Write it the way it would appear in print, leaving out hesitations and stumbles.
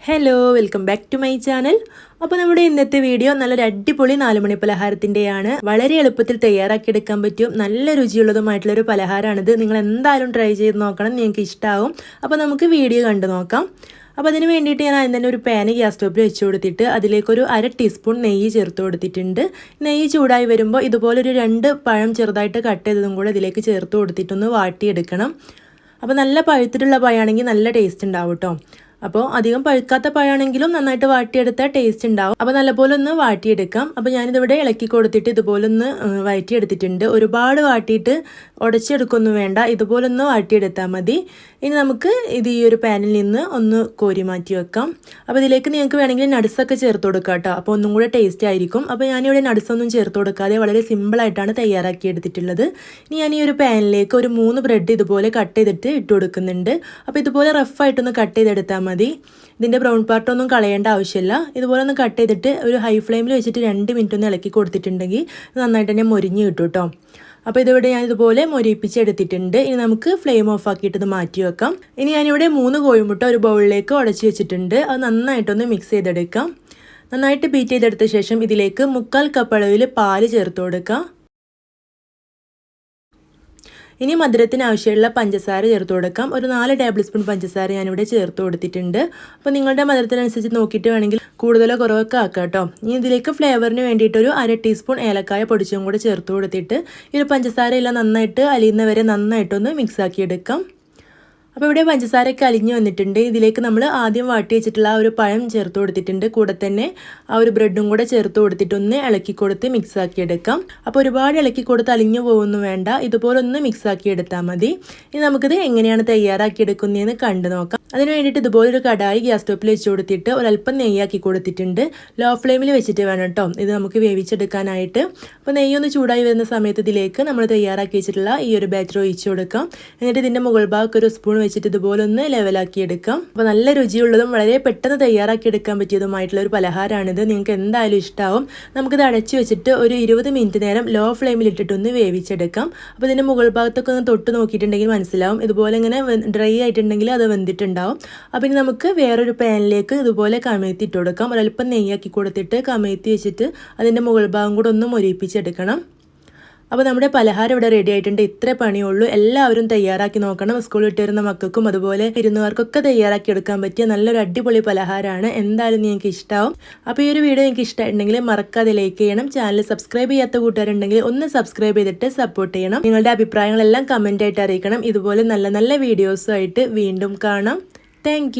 Hello welcome back to my channel. അപ്പോൾ നമ്മുടെ ഇന്നത്തെ വീഡിയോ നല്ലൊരു അടിപൊളി 4 മണി പലഹാരത്തിൻ്റെയാണ്. വളരെ എളുപ്പത്തിൽ തയ്യാറാക്കിയെടുക്കാൻ പറ്റും നല്ല രുചിയുള്ളതുമായിട്ടുള്ളൊരു പലഹാരമാണിത്. നിങ്ങൾ എന്തായാലും ട്രൈ ചെയ്ത് നോക്കണം, നിങ്ങൾക്ക് ഇഷ്ടമാവും. അപ്പോൾ നമുക്ക് വീഡിയോ കണ്ടു നോക്കാം. അപ്പോൾ അതിന് വേണ്ടിയിട്ട് ഞാൻ ആദ്യം തന്നെ ഒരു പാന് ഗ്യാസ് സ്റ്റോപ്പിൽ വെച്ച് കൊടുത്തിട്ട് അതിലേക്കൊരു 1/2 ടീസ്പൂൺ നെയ്യ് ചേർത്ത് കൊടുത്തിട്ടുണ്ട്. നെയ്യ് ചൂടായി വരുമ്പോൾ ഇതുപോലൊരു 2 പഴം ചെറുതായിട്ട് കട്ട് ചെയ്തതും കൂടെ ഇതിലേക്ക് ചേർത്ത് കൊടുത്തിട്ടൊന്ന് വാട്ടിയെടുക്കണം. അപ്പോൾ നല്ല പഴുത്തിട്ടുള്ള പഴമാണെങ്കിൽ നല്ല ടേസ്റ്റ് ഉണ്ടാവും കേട്ടോ. അപ്പോൾ അധികം പഴുക്കാത്ത പഴമാണെങ്കിലും നന്നായിട്ട് വാട്ടിയെടുത്താൽ ടേസ്റ്റ് ഉണ്ടാവും. അപ്പോൾ നല്ലപോലെ ഒന്ന് വാട്ടിയെടുക്കാം. അപ്പോൾ ഞാനിതിവിടെ ഇളക്കി കൊടുത്തിട്ട് ഇതുപോലെ ഒന്ന് വഴറ്റിയെടുത്തിട്ടുണ്ട്. ഒരുപാട് വാട്ടിയിട്ട് ഉടച്ചെടുക്കൊന്നും വേണ്ട, ഇതുപോലെ ഒന്ന് വാട്ടിയെടുത്താൽ മതി. ഇനി നമുക്ക് ഇത് ഈ ഒരു പാനിൽ നിന്ന് ഒന്ന് കോരി മാറ്റി വെക്കാം. അപ്പോൾ ഇതിലേക്ക് നിങ്ങൾക്ക് വേണമെങ്കിൽ നട്സൊക്കെ ചേർത്ത് കൊടുക്കാം കേട്ടോ, അപ്പോൾ ഒന്നും കൂടെ ടേസ്റ്റ് ആയിരിക്കും. അപ്പോൾ ഞാനിവിടെ നട്സൊന്നും ചേർത്ത് കൊടുക്കാതെ വളരെ സിമ്പിളായിട്ടാണ് തയ്യാറാക്കി എടുത്തിട്ടുള്ളത്. ഇനി ഞാൻ ഈ ഒരു പാനിലേക്ക് ഒരു 3 ബ്രെഡ് ഇതുപോലെ കട്ട് ചെയ്തിട്ട് ഇട്ട് കൊടുക്കുന്നുണ്ട്. അപ്പോൾ ഇതുപോലെ റഫായിട്ടൊന്ന് കട്ട് ചെയ്തെടുത്താൽ മതി. ഇതിൻ്റെ ബ്രൗൺ പാർട്ടൊന്നും കളയേണ്ട ആവശ്യമില്ല. ഇതുപോലെ ഒന്ന് കട്ട് ചെയ്തിട്ട് ഒരു ഹൈ ഫ്ലെയിമിൽ വെച്ചിട്ട് 2 മിനിറ്റ് ഒന്ന് ഇളക്കി കൊടുത്തിട്ടുണ്ടെങ്കിൽ നന്നായിട്ട് തന്നെ മൊരിഞ്ഞ് കിട്ടും കേട്ടോ. അപ്പോൾ ഇതിവിടെ ഞാൻ ഇതുപോലെ മൊരിപ്പിച്ചെടുത്തിട്ടുണ്ട്. ഇനി നമുക്ക് ഫ്ലെയിം ഓഫ് ആക്കിയിട്ട് ഇത് മാറ്റി വെക്കാം. ഇനി ഞാനിവിടെ 3 കോഴിമുട്ട ഒരു ബൗളിലേക്ക് ഉടച്ച് വെച്ചിട്ടുണ്ട്. അത് നന്നായിട്ടൊന്ന് മിക്സ് ചെയ്തെടുക്കാം. നന്നായിട്ട് ബീറ്റ് ചെയ്തെടുത്ത ശേഷം ഇതിലേക്ക് 1/4 കപ്പ് അളവിൽ പാല് ചേർത്ത് കൊടുക്കാം. ഇനി മധുരത്തിന് ആവശ്യമുള്ള പഞ്ചസാര ചേർത്ത് കൊടുക്കാം. ഒരു 4 ടേബിൾ സ്പൂൺ പഞ്ചസാര ഞാനിവിടെ ചേർത്ത് കൊടുത്തിട്ടുണ്ട്. അപ്പോൾ നിങ്ങളുടെ മധുരത്തിനനുസരിച്ച് നോക്കിയിട്ട് വേണമെങ്കിൽ കൂടുതലോ കുറവൊക്കെ ആക്കാം കേട്ടോ. ഇനി ഇതിലേക്ക് ഫ്ലേവറിന് വേണ്ടിയിട്ടൊരു 1/2 ടീസ്പൂൺ ഏലക്കായ പൊടിച്ചും കൂടെ ചേർത്ത് കൊടുത്തിട്ട് ഈ ഒരു പഞ്ചസാര എല്ലാം നന്നായിട്ട് അലിയുന്നവരെ നന്നായിട്ടൊന്ന് മിക്സ് ആക്കിയെടുക്കാം. അപ്പോൾ ഇവിടെ പഞ്ചസാരയൊക്കെ അലിഞ്ഞ് വന്നിട്ടുണ്ട്. ഇതിലേക്ക് നമ്മൾ ആദ്യം വാട്ടി വെച്ചിട്ടുള്ള ആ ഒരു പഴം ചേർത്ത് കൊടുത്തിട്ടുണ്ട്. കൂടെ തന്നെ ആ ഒരു ബ്രെഡും കൂടെ ചേർത്ത് കൊടുത്തിട്ടൊന്ന് ഇളക്കി കൊടുത്ത് മിക്സ് ആക്കി എടുക്കാം. അപ്പോൾ ഒരുപാട് ഇളക്കി കൊടുത്ത് അലിഞ്ഞു പോകുന്നു വേണ്ട, ഇതുപോലെ ഒന്ന് മിക്സ് ആക്കി എടുത്താൽ മതി. ഇനി നമുക്കിത് എങ്ങനെയാണ് തയ്യാറാക്കി എടുക്കുന്നതെന്ന് കണ്ടു നോക്കാം. അതിന് വേണ്ടിയിട്ട് ഇതുപോലൊരു കടായി ഗ്യാസ് സ്റ്റോപ്പിൽ വെച്ച് കൊടുത്തിട്ട് ഒരല്പം നെയ്യാക്കി കൊടുത്തിട്ടുണ്ട്. ലോ ഫ്ലെയിമിൽ വെച്ചിട്ട് വേണം കേട്ടോ ഇത് നമുക്ക് വേവിച്ചെടുക്കാനായിട്ട്. അപ്പോൾ നെയ്യൊന്ന് ചൂടായി വരുന്ന സമയത്ത് ഇതിലേക്ക് നമ്മൾ തയ്യാറാക്കി വെച്ചിട്ടുള്ള ഈ ഒരു ബാറ്റർ ഒഴിച്ചു കൊടുക്കാം. എന്നിട്ട് ഇതിൻ്റെ മുകൾ ഭാഗത്ത് ഒരു സ്പൂൺ വെച്ചിട്ട് ഇതുപോലെ ഒന്ന് ലെവലാക്കി എടുക്കാം. അപ്പോൾ നല്ല രുചിയുള്ളതും വളരെ പെട്ടെന്ന് തയ്യാറാക്കി എടുക്കാൻ പറ്റിയതുമായിട്ടുള്ള ഒരു പലഹാരമാണിത്. നിങ്ങൾക്ക് എന്തായാലും ഇഷ്ടമാവും. നമുക്കിത് അടച്ചു വെച്ചിട്ട് ഒരു 20 മിനിറ്റ് നേരം ലോ ഫ്ലെയിമിൽ ഇട്ടിട്ടൊന്ന് വേവിച്ചെടുക്കാം. അപ്പോൾ ഇതിൻ്റെ മുകൾ ഭാഗത്തൊക്കെ ഒന്ന് തൊട്ട് നോക്കിയിട്ടുണ്ടെങ്കിൽ മനസ്സിലാവും. ഇതുപോലെ ഇങ്ങനെ ഡ്രൈ ആയിട്ടുണ്ടെങ്കിൽ അത് വെന്തിട്ടുണ്ടാവും. അപ്പോൾ ഇനി നമുക്ക് വേറൊരു പാനിലേക്ക് ഇതുപോലെ കമഴ്ത്തി ഇട്ട് കൊടുക്കാം. ഒരല്പം നെയ്യാക്കി കൊടുത്തിട്ട് കമഴ്ത്തി വെച്ചിട്ട് അതിൻ്റെ മുകൾ ഭാഗം കൂടെ ഒന്ന് മൊരിപ്പിച്ചെടുക്കണം. അപ്പോൾ നമ്മുടെ പലഹാരം ഇവിടെ റെഡി ആയിട്ടുണ്ട്. ഇത്രേ പണിയുള്ളൂ. എല്ലാവരും തയ്യാറാക്കി നോക്കണം. സ്കൂളിൽ വിട്ട് വരുന്ന മക്കൾക്കും അതുപോലെ ഇരുന്നവർക്കൊക്കെ തയ്യാറാക്കി എടുക്കാൻ പറ്റിയ നല്ലൊരു അടിപൊളി പലഹാരമാണ്. എന്തായാലും നിങ്ങൾക്ക് ഇഷ്ടമാവും. അപ്പോൾ ഈ ഒരു വീഡിയോ നിങ്ങൾക്ക് ഇഷ്ടമായിട്ടുണ്ടെങ്കിൽ മറക്കാതെ ലൈക്ക് ചെയ്യണം. ചാനൽ സബ്സ്ക്രൈബ് ചെയ്യാത്ത കൂട്ടുകാരുണ്ടെങ്കിൽ ഒന്ന് സബ്സ്ക്രൈബ് ചെയ്തിട്ട് സപ്പോർട്ട് ചെയ്യണം. നിങ്ങളുടെ അഭിപ്രായങ്ങളെല്ലാം കമൻ്റായിട്ട് അറിയിക്കണം. ഇതുപോലെ നല്ല നല്ല വീഡിയോസുമായിട്ട് വീണ്ടും കാണാം. താങ്ക്